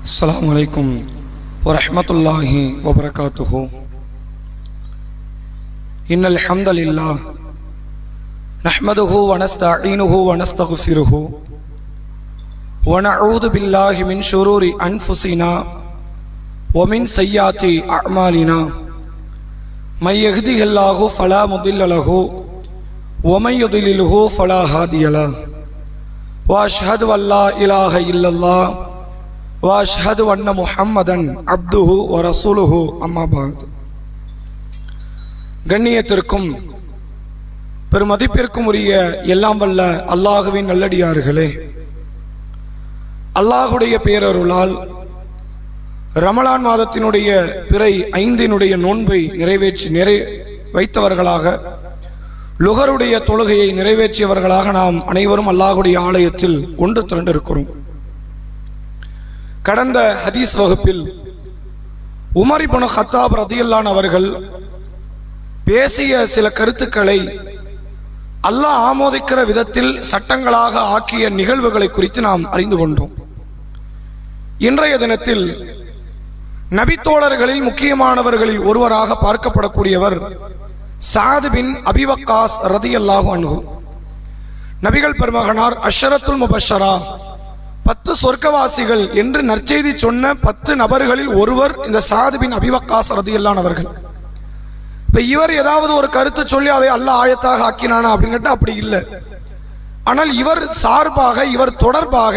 अस्सलामु अलैकुम वरहमतुल्लाहि वबरकातुहु। इन्नल हम्दलिल्लाह नहमदुहु व नस्तईनुहु व नस्तगफिरुहु व नऊज़ु बिल्लाहि मिन शुरूरि अनफुसिना व मिन सय्याति अअमालिना मन यहदिहिल्लाहु फला मुदिल्ल लहु व मन युद्लिलहु फला हादिय लहु व अशहदु अल्ला इलाहा इल्लल्लाह वाशहदु अन्न मुहम्मदन अब्दुहु व रसूलुहु अम्मा बाद। கண்ணியத்திற்கும் பெருமதிப்பிற்கும் உரிய எல்லாம் வல்ல அல்லாஹுவின் நல்லடியார்களே, அல்லாஹுடைய பேரருளால் ரமலான் மாதத்தினுடைய பிறை 5 நோன்பை வைத்தவர்களாக, லுகருடைய தொழுகையை நிறைவேற்றியவர்களாக நாம் அனைவரும் அல்லாஹுடைய ஆலயத்தில் ஒன்று திரண்டிருக்கிறோம். கடந்த ஹதீஸ் வகுப்பில் உமர் இப்னு கத்தாப் ரதியல்லாஹு அவர்கள் பேசிய சில கருத்துக்களை அல்லாஹ் ஆமோதிக்கிற விதத்தில் சட்டங்களாக ஆக்கிய நிகழ்வுகளை குறித்து நாம் அறிந்து கொண்டோம். இன்றைய தினத்தில் நபித்தோழர்களில் முக்கியமானவர்களில் ஒருவராக பார்க்கப்படக்கூடியவர் சாத் பின் அபி வக்காஸ் ரதியல்லாஹு அன்ஹு. நபிகள் பெருமகனார் அஷ்ரத்துல் முபஷ்ஷரா 10 சொர்க்கவாசிகள் என்று நற்செய்தி சொன்ன 10 நபர்களில் ஒருவர் இந்த சாத் பின் அபி வக்காஸ் ரதியல்லாஹு அவர்கள். இப்ப இவர் ஏதாவது ஒரு கருத்து சொல்லி அதை அல்லாஹ் ஆயத்தாக ஆக்கினானா அப்படின்னு கேட்டா அப்படி இல்லை. ஆனால் இவர் சார்பாக, இவர் தொடர்பாக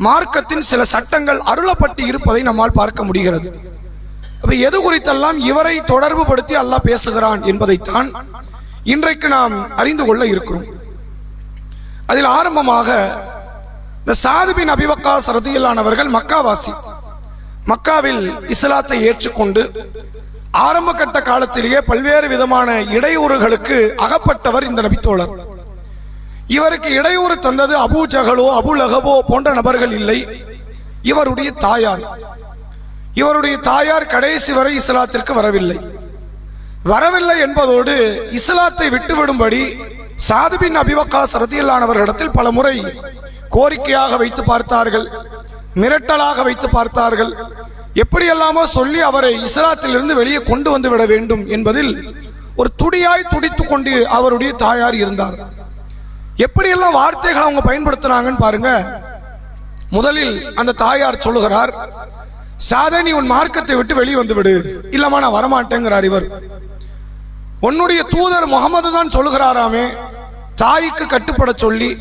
மார்க்கத்தின் சில சட்டங்கள் அருளப்பட்டு இருப்பதை நம்மால் பார்க்க முடிகிறது. அப்ப எது குறித்தெல்லாம் இவரை தொடர்பு படுத்தி அல்லாஹ் பேசுகிறான் என்பதைத்தான் இன்றைக்கு நாம் அறிந்து கொள்ள இருக்கிறோம். அதில் ஆரம்பமாக இந்த சாத் பின் அபி வக்காஸ் ரதியல்லாஹு அவர்கள் மக்காவாசி. மக்காவில் இஸ்லாத்தை ஏற்றுக்கொண்டு ஆரம்ப கட்ட காலத்திலேயே பல்வேறு விதமான இடையூறுகளுக்கு அகப்பட்டவர் இந்த நபித்தோழர். இவருக்கு இடையூறு தந்தது அபூ ஜஹலோ அபூ லஹபோ போன்ற நபர்கள் இல்லை, இவருடைய தாயார். இவருடைய தாயார் கடைசி வரை இஸ்லாத்திற்கு வரவில்லை என்பதோடு இஸ்லாத்தை விட்டுவிடும்படி சாத் பின் அபி வக்காஸ் ரதியல்லாஹு அவர்களிடத்தில் பல முறை கோரிக்கையாக வைத்து பார்த்தார்கள், மிரட்டலாக வைத்து பார்த்தார்கள். எப்படியெல்லாமோ சொல்லி அவரை இஸ்லாத்திலிருந்து வெளியே கொண்டு வந்து விட வேண்டும் என்பதில் ஒரு துடியாய் துடித்துக் கொண்டு அவருடைய தாயார் இருந்தார். எப்படியெல்லாம் வார்த்தைகளை அவங்க பயன்படுத்தினாங்கன்னு பாருங்க. முதலில் அந்த தாயார் சொல்லுகிறார், சாதே நீ உன் மார்க்கத்தை விட்டு வெளியே வந்து விடு. இல்லமா நான் வரமாட்டேங்கிறார் இவர். உன்னுடைய தூதர் முகமது தான் சொல்லுகிறாராமே, தாய்க்கு கட்டுப்பட சொல்லி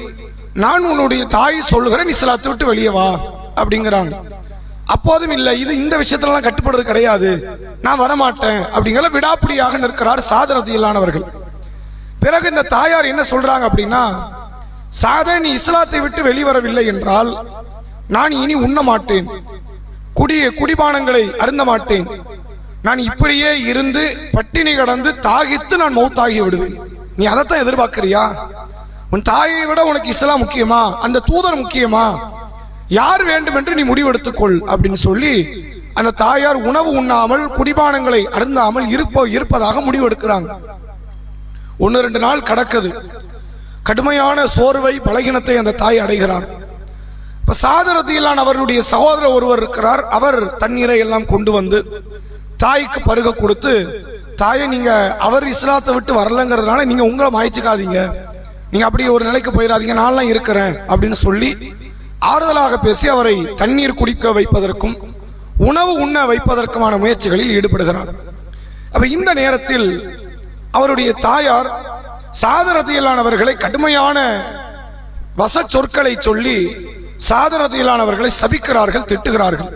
நான் உன்னுடைய தாய் சொல்லுகிறேன், இஸ்லாத்தை விட்டு வெளியே வா அப்படிங்கிறாங்க. அப்போதும் இல்லை, இது இந்த விஷயத்துல கட்டுப்படுறது கிடையாது, நான் வரமாட்டேன் அப்படிங்கிற விடாப்பிடியாக நிற்கிறார் சாத் ரதியல்லாஹு அவர்கள். பிறகு இந்த தாயார் என்ன சொல்றாங்க அப்படின்னா, சாதே நீ இஸ்லாத்தை விட்டு வெளிவரவில்லை என்றால் நான் இனி உண்ண மாட்டேன், குடிபானங்களை அருந்த மாட்டேன், நான் இப்படியே இருந்து பட்டினி கடந்து தாகித்து நான் மௌத்தாகி விடுவேன். நீ அதைத்தான் எதிர்பார்க்கிறியா? உன் தாயை விட உனக்கு இஸ்லாம் முக்கியமா, அந்த தூதர் முக்கியமா, யார் வேண்டும் என்று நீ முடிவெடுத்துக்கொள் அப்படின்னு சொல்லி அந்த தாயார் உணவு உண்ணாமல் குடிபானங்களை அருந்தாமல் இருப்பதாக முடிவெடுக்கிறாங்க. 1-2 நாள் கடக்குது. கடுமையான சோர்வை, பலகீனத்தை அந்த தாய் அடைகிறார். இப்ப சாத் ரதியல்லாஹு அவருடைய சகோதரர் ஒருவர் இருக்கிறார். அவர் தண்ணீரை எல்லாம் கொண்டு வந்து தாய்க்கு பருக கொடுத்து, தாயை நீங்க அவர் இஸ்லாத்தை விட்டு வரலங்கிறதுனால நீங்க உங்களை மாய்ச்சிக்காதீங்க, நீங்க அப்படி ஒரு நிலைக்கு போயிடாதீங்க, நான்லாம் இருக்கிறேன் அப்படின்னு சொல்லி ஆறுதலாக பேசி அவரை தண்ணீர் குடிக்க வைப்பதற்கும் உணவு உண்ண வைப்பதற்குமான முயற்சிகளில் ஈடுபடுகிறார். அப்ப இந்த நேரத்தில் அவருடைய தாயார் சாத் ரதியல்லாஹு அவர்களை கடுமையான வச சொற்களை சொல்லி சாத் ரதியல்லாஹு அவர்களை சபிக்கிறார்கள், திட்டுகிறார்கள்.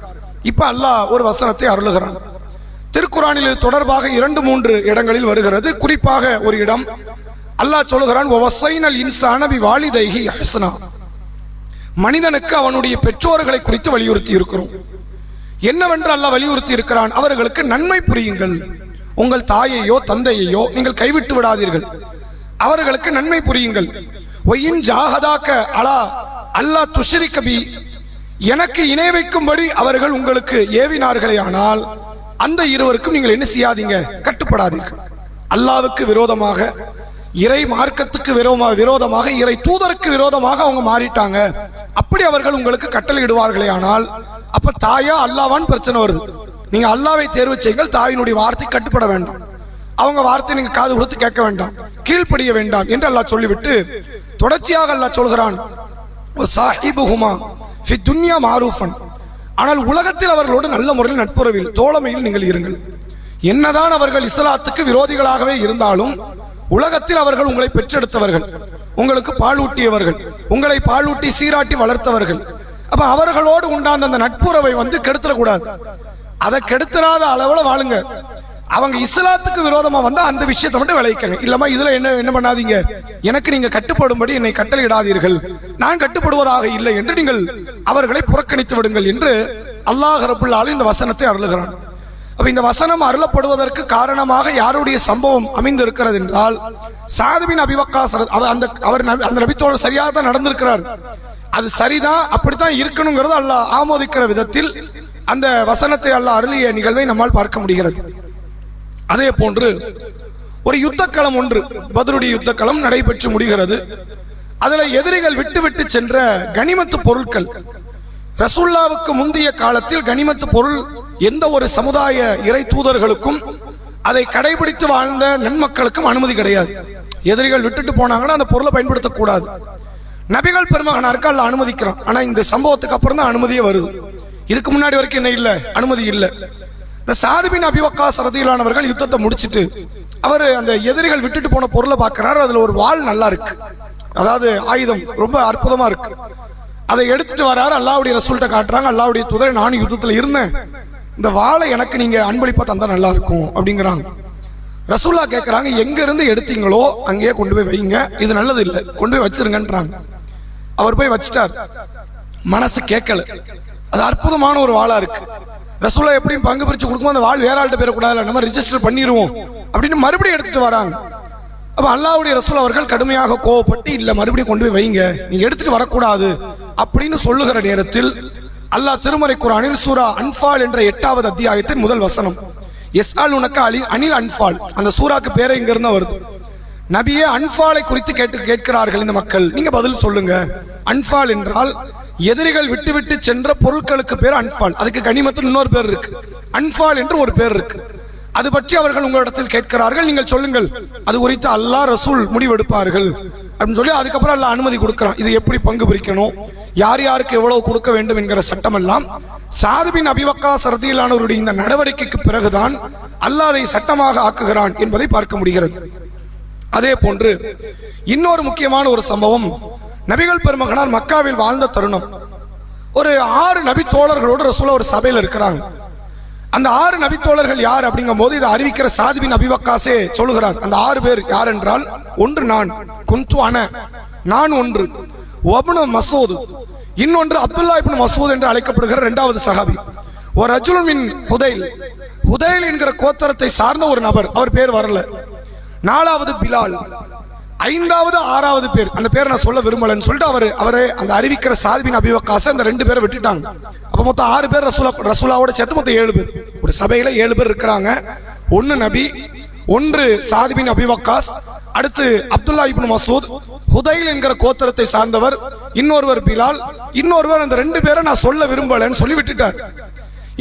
இப்ப அல்லாஹ் ஒரு வசனத்தை அருளுகிறான். திருக்குர்ஆனில் தொடர்பாக 2-3 இடங்களில் வருகிறது. குறிப்பாக ஒரு இடம் அல்லாஹ் சொல்லுகிறான், வஸைனல் இன்சான பிவாலிதைஹி இஹ்ஸனா. மனிதனுக்கு அவனுடைய பெற்றோர்களை குறித்து வலியுறுத்தி இருக்கிறோம். என்னவென்று அல்லாஹ் வலியுறுத்தி இருக்கிறான், அவர்களுக்கு நன்மை புரியுங்கள். உங்கள் தாயையோ தந்தையையோ நீங்கள் கைவிட்டு விடாதீர்கள், அவர்களுக்கு நன்மை புரியுங்கள். ஒயின் ஜாஹதாக்க அலா அல்லாஹ் துஷ்ரிக பி, எனக்கு இணை வைக்கும்படி அவர்கள் உங்களுக்கு ஏவினார்களே ஆனால் அந்த இருவருக்கும் நீங்கள் என்ன செய்யாதீங்க, கட்டுப்படாதீர்கள். அல்லாஹ்வுக்கு விரோதமாக, இறை மார்க்கத்துக்கு விரோதமாக, இறை தூதருக்கு விரோதமாக அவங்க மாறிட்டாங்க. அப்படி அவர்கள் உங்களுக்கு கட்டளையிடுவார்களே ஆனால் அப்ப தாயா அல்லாவான்னு பிரச்சனை வருது. நீங்க அல்லாவை தேர்வு செய்யுங்கள், தாயினுடைய வார்த்தை கட்டுப்பட வேண்டாம், அவங்க வார்த்தை நீங்க காது கொடுத்து கேட்க வேண்டாம், கீழ்ப்படிய வேண்டாம் என்று அல்லாஹ் சொல்லிவிட்டு தொடர்ச்சியாக அல்லாஹ் சொல்கிறான், சாஹிபுஹுமா ஃபி துன்யா மாரூஃபன், ஆனால் உலகத்தில் அவர்களோடு நல்ல முறையில் நட்புறவில் தோழமையில் நீங்கள் இருங்கள். என்னதான் அவர்கள் இஸ்லாத்துக்கு விரோதிகளாகவே இருந்தாலும் உலகத்தில் அவர்கள் உங்களை பெற்றெடுத்தவர்கள், உங்களுக்கு பாலூட்டியவர்கள், உங்களை பாலூட்டி சீராட்டி வளர்த்தவர்கள். அப்ப அவர்களோடு உண்டான அந்த நட்புறவை கெடுத்துடக்கூடாது. அதை கெடுத்துறாத அளவுல வாழுங்க. அவங்க இஸ்லாத்துக்கு விரோதமா வந்தா அந்த விஷயத்தை மட்டும் விளைவிக்கங்க. இல்லமா இதுல என்ன பண்ணாதீங்க, எனக்கு நீங்க கட்டுப்படும்படி என்னை கட்டளையிடாதீர்கள், நான் கட்டுப்படுவதாக இல்லை என்று நீங்கள் அவர்களை புறக்கணித்து விடுங்கள் என்று அல்லாஹ் ரப்புல் ஆலமீன் இந்த வசனத்தை அருளுகிறான். அப்ப இந்த வசனம் அருளப்படுவதற்கு காரணமாக யாருடைய சம்பவம் அமைந்து இருக்கிறது என்றால், சாத் பின் அபி வக்காஸ் அவர் அந்த நபித்தோடு சரியாக தான் நடந்திருக்கிறார். அது சரிதான், அப்படித்தான் இருக்கணுங்கிறது அல்லாஹ் ஆமோதிக்கிற விதத்தில் அந்த வசனத்தை அல்லாஹ் அருளிய நிகழ்வை நம்மால் பார்க்க முடிகிறது. அதே போன்று ஒரு யுத்த களம் ஒன்று, பத்ருடைய யுத்த களம் நடைபெற்று முடிகிறது. அதுல எதிரிகள் விட்டு சென்ற கனிமத்து பொருட்கள், ரசூலுல்லாவுக்கு முந்தைய காலத்தில் கனிமத்து பொருள் எந்த ஒரு சமுதாய இறை தூதர்களுக்கும் அதை கடைபிடித்து வாழ்ந்த நன்மக்களுக்கும் அனுமதி கிடையாது. எதிரிகள் விட்டுட்டு போனாங்கன்னா அந்த பொருளை பயன்படுத்தக்கூடாது. நபிகள் பெருமகனாருக்கு அல்லாஹ் அனுமதிக்கிறான். ஆனா இந்த சம்பவத்துக்கு அப்புறம் தான் அனுமதியே வருது. இதுக்கு முன்னாடி வரைக்கும் என்ன இல்லை, அனுமதி இல்லை. இந்த சாத் பின் அபி வக்காஸ் ரலியல்லாஹு அவர்கள் யுத்தத்தை முடிச்சிட்டு அவர் அந்த எதிரிகள் விட்டுட்டு போன பொருளை பார்க்கிறார். அதுல ஒரு வாள் நல்லா இருக்கு, அதாவது ஆயுதம் ரொம்ப அற்புதமா இருக்கு. அதை எடுத்துட்டு வராரு, அல்லாஹ்வுடைய ரசூல்கிட்ட காட்டுறாங்க. அல்லாஹ்வுடைய தூதரை, நானும் யுத்தத்துல இருந்தேன், இந்த வாளை எனக்கு நீங்க அன்பளிப்பா தந்தா நல்லா இருக்கும் அப்படிங்கிறாங்க. ரசூல்லா கேட்கிறாங்க, எங்க இருந்து எடுத்தீங்களோ அங்கேயே கொண்டு போய் வைங்க, இது நல்லது இல்லை, கொண்டு போய் வச்சிருங்கன்றாங்க. அவர் போய் வச்சிட்டார். மனசு கேட்கல, அது அற்புதமான ஒரு வாளா இருக்கு. ரசூலா எப்படியும் பங்கு பிரிச்சு கொடுக்கும், அந்த வாள் வேற ஆள்கிட்ட போயிடக்கூடாது, நம்ம ரிஜிஸ்டர் பண்ணிடுவோம் அப்படின்னு மறுபடியும் எடுத்துட்டு வராங்க. அப்ப அல்லாஹ்வுடைய ரசூல் அவர்கள் கடுமையாக கோவப்பட்டு, இல்ல மறுபடியும் கொண்டு போய் வைங்க, நீங்க எடுத்துட்டு வரக்கூடாது அப்படின்னு சொல்லுகிற நேரத்தில் அல்லாஹ் திருமறை குர்ஆனில் சூரா அன்ஃபால் என்ற 8வது அத்தியாயத்தின் முதல் வசனம், எஸ்அல் உனக்கு அனில் அன்ஃபால், அந்த சூராக்கு பேரை இங்க இருந்தா வருது. நபியே, அன்ஃபாலை குறித்து கேட்கிறார்கள் இந்த மக்கள், நீங்க பதில் சொல்லுங்க. அன்ஃபால் என்றால் எதிரிகள் விட்டு சென்ற பொருட்களுக்கு பேர் அன்ஃபால். அதுக்கு கனிமத்து இன்னொரு பேர் இருக்கு, அன்ஃபால் என்று ஒரு பேர் இருக்கு. அது பற்றி அவர்கள் உங்களிடத்தில் கேட்கிறார்கள், நீங்கள் சொல்லுங்கள், அது குறித்து அல்லாஹ் ரசூல் முடிவெடுப்பார்கள் அப்படின்னு சொல்லி அதுக்கப்புறம் அல்லாஹ் அனுமதி கொடுக்கிறான். இது எப்படி பங்கு பிரிக்கணும், யார் யாருக்கு எவ்வளவு கொடுக்க வேண்டும் என்கிற சட்டம் எல்லாம் சாத் பின் அபி வக்காஸ் ரலியல்லாஹு இந்த நடவடிக்கைக்கு பிறகுதான் அல்லாஹ் அதை சட்டமாக ஆக்குகிறான் என்பதை பார்க்க முடிகிறது. அதே போன்று இன்னொரு முக்கியமான ஒரு சம்பவம், நபிகள் பெருமகனார் மக்காவில் வாழ்ந்த தருணம். ஒரு 6 நபி தோழர்களோடு ரசூலுல்லாஹ் ஒரு சபையில் இருக்கிறாங்க. அந்த 6 நபி தோழர்கள் யார் அப்படிங்கும் போது இதை அறிவிக்கிற சாத் பின் அபி வக்காஸே சொல்லுகிறார். அந்த 6 பேர் யார் என்றால், ஒன்று நான், குந்து அன, நான் ஒன்று, வப்னு மசூத், இன்னொன்று அப்துல்லா இப்னு மசூத் என்று அழைக்கப்படுகிற 2வது சஹாபி, ஒரு ரஜுலுன் மின் ஹுதைல், ஹுதைல் என்கிற கோத்திரத்தை சார்ந்த ஒரு நபர், அவர் பேர் வரல, 4வது பிலால், 5வது 6வது பேர், அந்த பேரை நான் சொல்ல விரும்பலன்னு சொல்லிட்டு அவரே அந்த அறிவிக்கிற சாத் பின் அபி வக்காஸ் அந்த 2 பேரை விட்டுட்டாங்க. அப்ப மொத்தம் 6 பேர் ரசூலாவோட சேர்த்து மொத்தம் 7 பேர். ஒரு சபையில 7 பேர் இருக்கிறாங்க. ஒன்னு நபி, ஒன்று சாத் பின் அபி வக்காஸ், அடுத்து அப்துல்லா இப்னு மசூத், ஹுதைல் என்கிற கோத்திரத்தை சார்ந்தவர், இன்னொருவர் பிலால், இன்னொருவர், அந்த 2 பேரை நான் சொல்ல விரும்பலன்னு சொல்லி விட்டுட்டார்.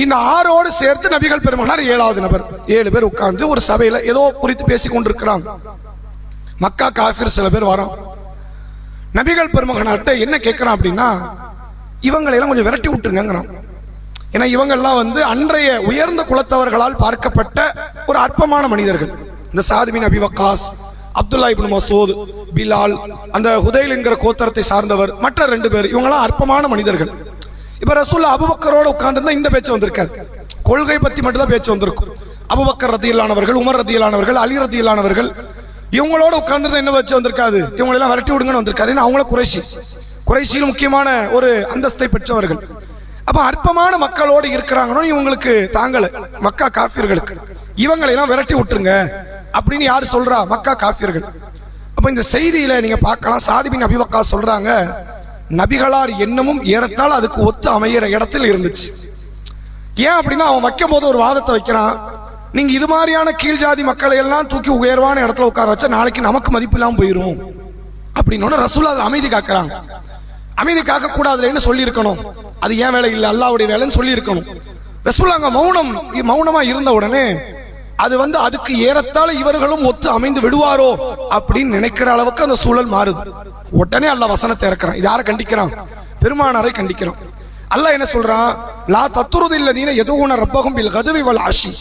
இந்த 6ஓடு சேர்த்து நபிகள் பெருமகனார் 7வது நபர். 7 பேர் உட்கார்ந்து ஒரு சபையில ஏதோ குறித்து பேசிக் கொண்டிருக்கிறாங்க. மக்கா காஃபிர் சில பேர் வரோம். நபிகள் பெருமகனார்ட்ட என்ன கேட்கிறான் அப்படின்னா, இவங்களெல்லாம் கொஞ்சம் விரட்டி விட்டுருங்கிறான். ஏன்னா இவங்கெல்லாம் அன்றைய உயர்ந்த குலத்தவர்களால் பார்க்கப்பட்ட ஒரு அற்பமான மனிதர்கள். இந்த சாத் பின் அபி வக்காஸ், அப்துல்லா இப்னு மசூத், பிலால், அந்த ஹுதைல் என்கிற கோத்திரத்தை சார்ந்தவர், மற்ற 2 பேர், இவங்கெல்லாம் அற்பமான மனிதர்கள். இப்ப ரசூலுல்லாஹ் அபூபக்கரோட உட்கார்ந்துருந்தா இந்த பேச்சு வந்திருக்காது, கொள்கை பத்தி மட்டும் தான் பேச்சு வந்திருக்கும். அபூபக்கர் ரலியல்லாஹு அன்ஹு, உமர் ரலியல்லாஹு அன்ஹு, அலி ரலியல்லாஹு அன்ஹு, இவங்களோட உட்கார்ந்து என்ன வச்சு வந்திருக்காது, இவங்களெல்லாம் விரட்டி விடுங்கன்னு வந்திருக்காது. அவங்கள குறைஷியில் முக்கியமான ஒரு அந்தஸ்தை பெற்றவர்கள். அப்ப அற்பமான மக்களோடு இருக்கிறாங்கன்னு இவங்களுக்கு தாங்கல, மக்கா காஃபிர்களுக்கு, இவங்களெல்லாம் விரட்டி விட்டுருங்க அப்படின்னு யாரு சொல்றா, மக்கா காஃபிர்கள். அப்ப இந்த செய்தியில நீங்க பார்க்கலாம், சாத் பின் அபி வக்காஸ் சொல்றாங்க, நபிகளார் எண்ணமும் ஏறத்தால் அதுக்கு ஒத்து அமையிற இடத்தில் இருந்துச்சு. ஏன் அப்படின்னா, அவன் வைக்கும் போது ஒரு வாதத்தை வைக்கிறான், நீங்க இது மாதிரியான கீழ் ஜாதி மக்களை எல்லாம் தூக்கி உயர்வான இடத்துல உட்கார வச்சா நாளைக்கு நமக்கு மதிப்பு இல்லாம போயிடும் அப்படின்னு ரசூலுல்லாஹ் அமைதி காக்குறாங்க. அமைதி காக்க கூடாதுன்னு சொல்லி இருக்கணும். அது ஏன் வேலை இல்லை, அல்லாஹ்வுடைய வேலைன்னு சொல்லி இருக்கணும். ரசூலுல்லாஹ் மௌனமா இருந்த உடனே அது அதுக்கு ஏறத்தாழ இவர்களும் ஒத்து அமைந்து விடுவாரோ அப்படின்னு நினைக்கிற அளவுக்கு அந்த சூழல் மாறுது. உடனே அல்லாஹ் வசனத்தை இறக்குறான். இது யாரை கண்டிக்கிறான்? பெருமானாரை கண்டிக்கிறான். அல்லாஹ் என்ன சொல்றான்? லா தத்ருதில்லதீன யதுஊன ரப்பஹும் பில் கதுவி வல் அஷி.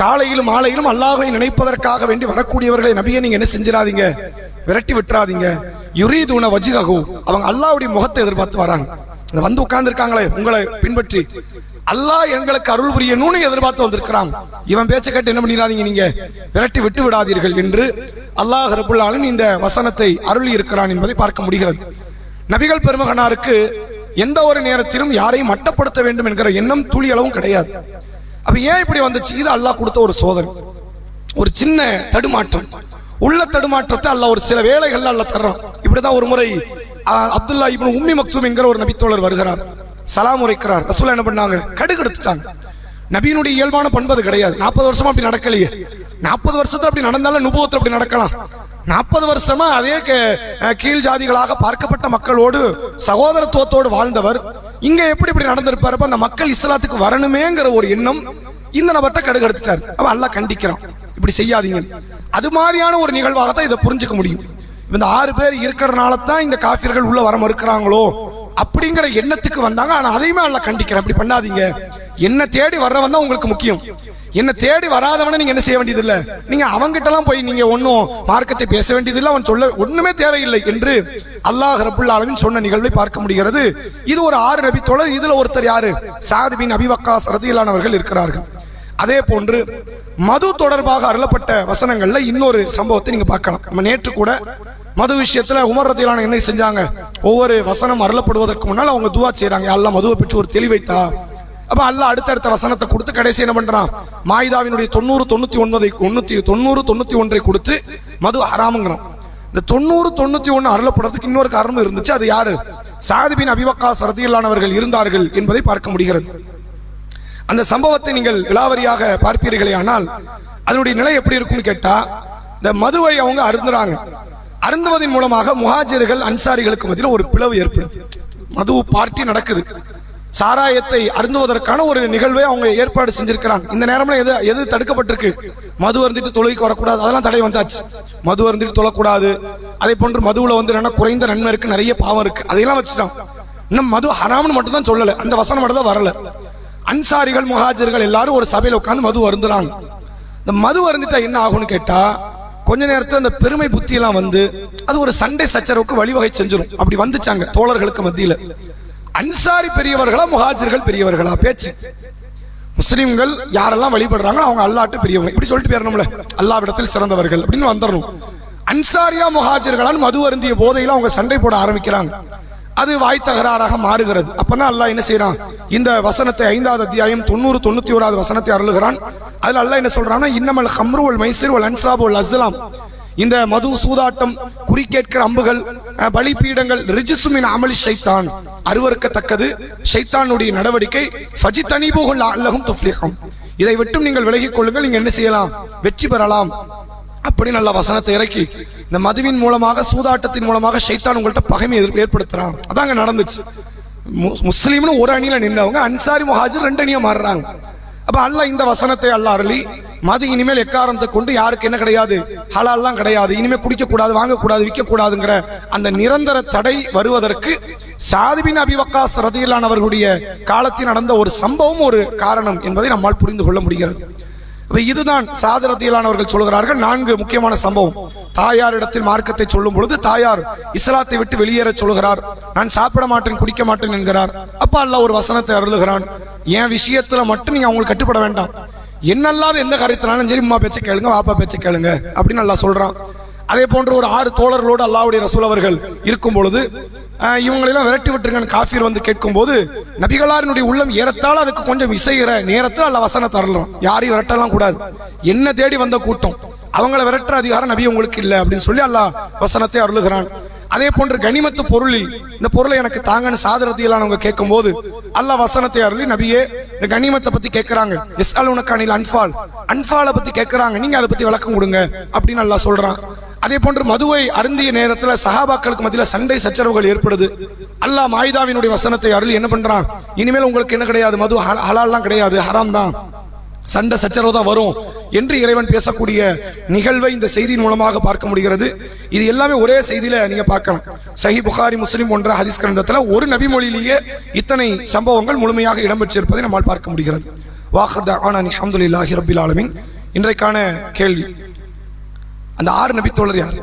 காலையிலும் மாலையிலும் அல்லாஹ்வை நினைப்பதற்காக வேண்டி வரக்கூடியவர்களை நபியை நீங்க என்ன செஞ்சிடாதீங்க, விரட்டி விட்டுறாதீங்க. யுரீதுன வஜ்ஹஹு, அவங்க அல்லாஹ்வுடைய முகத்தை எதிர்பார்த்து வராங்க. உட்கார்ந்து இருக்காங்களே உங்களை பின்பற்றி, அல்லாஹ் எங்களுக்கு அருள் புரியணும்னு எதிர்பார்த்து வந்திருக்கிறாங்க. இவன் பேச்சை கேட்டு என்ன பண்ணிடாதீங்க, நீங்க விரட்டி விட்டு விடாதீர்கள் என்று அல்லாஹ் ரப்புல் ஆலமீன் இந்த வசனத்தை அருளி இருக்கிறான் என்பதை பார்க்க முடிகிறது. நபிகள் பெருமகனாருக்கு எந்த ஒரு நேரத்திலும் யாரையும் மட்டப்படுத்த வேண்டும் என்கிற எண்ணம் துளி அளவும் கிடையாது. அப்ப ஏன் இப்படி வந்துச்சு? இது அல்லாஹ் கொடுத்த ஒரு சோதனை, ஒரு சின்ன தடுமாற்றம், உள்ள தடுமாற்றத்தை அல்லாஹ் ஒரு சில வேளைகள்ல அல்லாஹ் தர்றான். இப்படிதான் ஒரு முறை அப்துல்லா இப்னு உம்மி மக்தூம் என்கிற ஒரு நபித்தோழர் வருகிறார், சலாம் உரைக்கிறார். ரசூல் என்ன பண்ணாங்க? கடுகு எடுத்துட்டாங்க. நபியினுடைய இயல்பான பண்பது கிடையாது. 40 வருஷமா அப்படி நடக்கலையே. 40 வருஷத்துல அப்படி நடந்தாலும் நுபுவத்துல அப்படி நடக்கலாம். 40 வருஷமா அதே கீழ் ஜாதிகளாக பார்க்கப்பட்ட மக்களோடு சகோதரத்துவத்தோடு வாழ்ந்தவர் இங்க எப்படி இப்படி நடந்திருப்பாரு? அந்த மக்கள் இஸ்லாத்துக்கு வரணுமேங்கிற ஒரு எண்ணம் இந்த நபர்கிட்ட கடுகு எடுத்துட்டார். அப்ப அல்லாஹ் கண்டிக்கிறான், இப்படி செய்யாதீங்க. அது மாதிரியான ஒரு நிகழ்வாகத்தான் இதை புரிஞ்சுக்க முடியும். இந்த 6 பேர் இருக்கிறனால தான் இந்த காஃபிர்கள் உள்ள வர மறுக்கிறாங்களோ அப்படிங்கிற எண்ணத்துக்கு வந்தாங்க. ஆனா அதையுமே அல்லாஹ் கண்டிக்கிறேன், அப்படி பண்ணாதீங்க. என்ன தேடி வர்றவன் தான் உங்களுக்கு முக்கியம். என்ன தேடி வராதவன நீங்க என்ன செய்ய வேண்டியதில்லை. நீங்க அவங்கிட்ட எல்லாம் போய் நீங்க ஒன்னும் மார்க்கத்தை பேச வேண்டியதில்லை, அவன் சொல்ல ஒண்ணுமே தேவையில்லை என்று அல்லாஹ் ரப்புல் ஆலமீன் சொன்ன நிகழ்வை பார்க்க முடிகிறது. இது ஒரு 6 நபி தோழர். இதுல ஒருத்தர் யாரு? சாத் பின் அபி வக்காஸ் ரலியல்லாஹு அவர்கள் இருக்கிறார்கள். அதே போன்று மது தொடர்பாக அருளப்பட்ட வசனங்கள்ல இன்னொரு சம்பவத்தை நீங்க பார்க்கலாம். நம்ம நேற்று கூட மது விஷயத்துல உமர் ரலியல்லாஹு அன்ஹு என்ன செஞ்சாங்க? ஒவ்வொரு வசனம் அருளப்படுவதற்கு முன்னால் அவங்க துஆ செய்றாங்க, அல்லாஹ் மதுவை பற்றி ஒரு தெளிவைத்தா. அப்ப அல்லாஹ் அடுத்தடுத்த வசனத்தை கொடுத்து கடைசி என்ன பண்றான்? மாயிதாவினுடைய 90-91 கொடுத்து மது ஹராமுங்கிறான். இந்த 90-91 அருளப்படுறதுக்கு இன்னொரு காரணம் இருந்துச்சு. அது யாரு? சாத் பின் அபி வக்காஸ் ரலியல்லாஹு அவர்கள் இருந்தார்கள் என்பதை பார்க்க முடிகிறது. அந்த சம்பவத்தை நீங்கள் விலாவரியாக பார்ப்பீர்களே, ஆனால் அதனுடைய நிலை எப்படி இருக்கும்னு கேட்டா, இந்த மதுவை அவங்க அருந்துறாங்க. அருந்துவதன் மூலமாக முஹாஜிர்கள் அன்சாரிகளுக்கு மத்தியில் ஒரு பிளவு ஏற்படுது. மது பார்ட்டி நடக்குது. சாராயத்தை அருந்துவதற்கான ஒரு நிகழ்வை அவங்க ஏற்பாடு செஞ்சிருக்கிறாங்க. இந்த நேரம்ல எது தடுக்கப்பட்டிருக்கு? மது அருந்திட்டு தொழுகைக்கு வரக்கூடாது, அதெல்லாம் தடை வந்தாச்சு. மது அருந்திட்டு தொழக்கூடாது. அதே போன்று மதுவுல என்னன்னா குறைந்த நன்மை இருக்கு, நிறைய பாவம் இருக்கு, அதையெல்லாம் வச்சுட்டான். இன்னும் மது ஹராம்னு மட்டும் தான் சொல்லல, அந்த வசனம் மட்டும் தான் வரல. அன்சாரிகள் முஹாஜிர்கள் எல்லாரும் ஒரு சபையில உட்கார்ந்து மது அருந்துறாங்க. இந்த மது அருந்திட்டா என்ன ஆகும்னு கேட்டா, கொஞ்ச நேரத்தில் அந்த பெருமை புத்தி எல்லாம் அது ஒரு சண்டை சச்சரவுக்கு வழிவகை செஞ்சிடும். அப்படி வந்துச்சாங்க தோழர்களுக்கு மத்தியில. அன்சாரி பெரியவர்களா முஹாஜிர்கள் பெரியவர்களா? பேச்சு. முஸ்லிம்கள் யாரெல்லாம் வழிபடுறாங்களோ அவங்க அல்லாஹ்ட்ட பெரியவங்க, இப்படி சொல்லிட்டு பேரணும்ல, அல்லாஹ்விடத்தில் சிறந்தவர்கள் அப்படின்னு வந்துடணும். அன்சாரியா முஹாஜிர்களான்னு மது அருந்திய போதையில அவங்க சண்டை போட ஆரம்பிக்கிறாங்க. அது வாய் தகராறாக மாறுகிறது. அப்பதான் அல்லாஹ் என்ன செய்யறான்? இந்த வசனத்தை 5வது அத்தியாயம் 90-91 வசனத்தை அருளுகிறான். அதுல அல்லாஹ் என்ன சொல்றான்னா, இன்னமல் ஹம்ரு வல் மைசிர் வல் அன்சாபு வல் அஸ்லாம், இந்த மது, சூதாட்டம், குறிக்கேட்கிற அம்புகள், பலிபீடங்கள் ரிஜ்ஸு மின் அமலி ஷைத்தான், அருவருக்கத்தக்கது ஷைத்தானுடைய நடவடிக்கை. ஃபஜிதனிபூஹு லஅல்லஹும் துஃப்லிஹூன், இதை விட்டும் நீங்கள் விலகிக் கொள்ளுங்கள், நீங்க என்ன செய்யலாம்? வெற்றி பெறலாம் அப்படி நல்ல வசனத்தை இறக்கி இந்த மதுவின் மூலமாக, சூதாட்டத்தின் மூலமாக ஷைத்தான் உங்கள்கிட்ட பகைமை ஏற்படுத்துறான். அதாங்க நடந்துச்சு. முஸ்லீம்னு ஒரு அணியில நின்றவங்க அன்சாரி முஹாஜிர் 2 அணியா மாறுறாங்க. அப்ப அல்லாஹ் இந்த வசனத்தை அல்லாஹ் அருளி, மது இனிமேல் எக்காரணத்தை கொண்டு யாருக்கு என்ன கிடையாது? ஹலால்லாம் கிடையாது, இனிமேல் குடிக்க கூடாது, வாங்கக்கூடாது, விற்க கூடாதுங்கிற அந்த நிரந்தர தடை வருவதற்கு சாத் பின் அபி வக்காஸ் ரலியல்லாஹு அவர்களுடைய காலத்தில் நடந்த ஒரு சம்பவம் ஒரு காரணம் என்பதை நம்மால் புரிந்து கொள்ள முடிகிறது. இதுதான் சாத் ரலியல்லாஹு அவர்கள் சொல்கிறார்கள் 4 முக்கியமான சம்பவம். தாயாரிடத்தில் மார்க்கத்தை சொல்லும் பொழுது தாயார் இஸ்லாத்தை விட்டு வெளியேற சொல்கிறார். நான் சாப்பிட மாட்டேன், குடிக்க மாட்டேன் என்கிறார். அப்ப அல்லாஹ் ஒரு வசனத்தை அருளுகிறான், என் விஷயத்துல மட்டும் நீங்க அவங்களுக்கு கட்டுப்பட வேண்டாம், என்னல்லாத எந்த காரியத்தினாலும் சரி உம்மா பேச்சை கேளுங்க, வாப்பா பேச்சை கேளுங்க அப்படின்னு அல்லாஹ் சொல்றான். அதே போன்று ஒரு 6 தோழர்களோடு அல்லாஹ்வுடைய ரசூல் அவர்கள் இருக்கும் பொழுது இவங்களெல்லாம் விரட்டி விட்டுருங்கன்னு காஃபிர் வந்து கேட்கும் போது நபிகளாரினுடைய உள்ளம் ஏறத்தாழ அதுக்கு கொஞ்சம் இசைகிற நேரத்தில் அல்லாஹ் வசனத்தை அருளும், யாரையும் விரட்டலாம் கூடாது, என்ன தேடி வந்த கூட்டம், அவங்கள விரட்டுற அதிகாரம் நபி உங்களுக்கு இல்லை அப்படின்னு சொல்லி அல்லாஹ் வசனத்தை அருளுகிறான். அதே போன்று கனிமத்து பொருளில் இந்த பொருளை எனக்கு தாங்கன்னு சாத் ரலியல்லாஹு அவங்க கேட்கும் போது அல்லாஹ் வசனத்தை அருளி, நபியே இந்த கனிமத்தை பத்தி கேட்கிறாங்க, எஸ்அலுனக அனில் அன்ஃபால், அன்ஃபாலை பத்தி கேட்கிறாங்க, நீங்க அதை பத்தி விளக்கம் கொடுங்க அப்படின்னு அல்லாஹ் சொல்றான். அதே போன்று மதுவை அருந்திய நேரத்தில் சஹாபாக்களுக்கு மத்தியில் சண்டை சச்சரவுகள் ஏற்படுது. அல்லாஹ் மாயிதாவினுடைய வசனத்தை அருளி என்ன பண்றான், இனிமேல் உங்களுக்கு என்ன கிடையாது, மது ஹலால்லாம் கிடையாது, ஹராம் தான், சண்டை சச்சரவு தான் வரும் என்று இறைவன் பேசக்கூடிய நிகழ்வை இந்த செய்தியின் மூலமாக பார்க்க முடிகிறது. இது எல்லாமே ஒரே செய்தியில நீங்க பார்க்கலாம். சஹி புகாரி முஸ்லிம் போன்ற ஹதீஸ் கிரந்தத்தில் ஒரு நபி மொழியிலேயே இத்தனை சம்பவங்கள் முழுமையாக இடம்பெற்றிருப்பதை நம்மால் பார்க்க முடிகிறது. வாஹர் தஅவானா அல்ஹம்துலில்லாஹி ரப்பில் ஆலமீன். இன்றைக்கான கேள்வி, அந்த 6 நபி தோழர் யார்?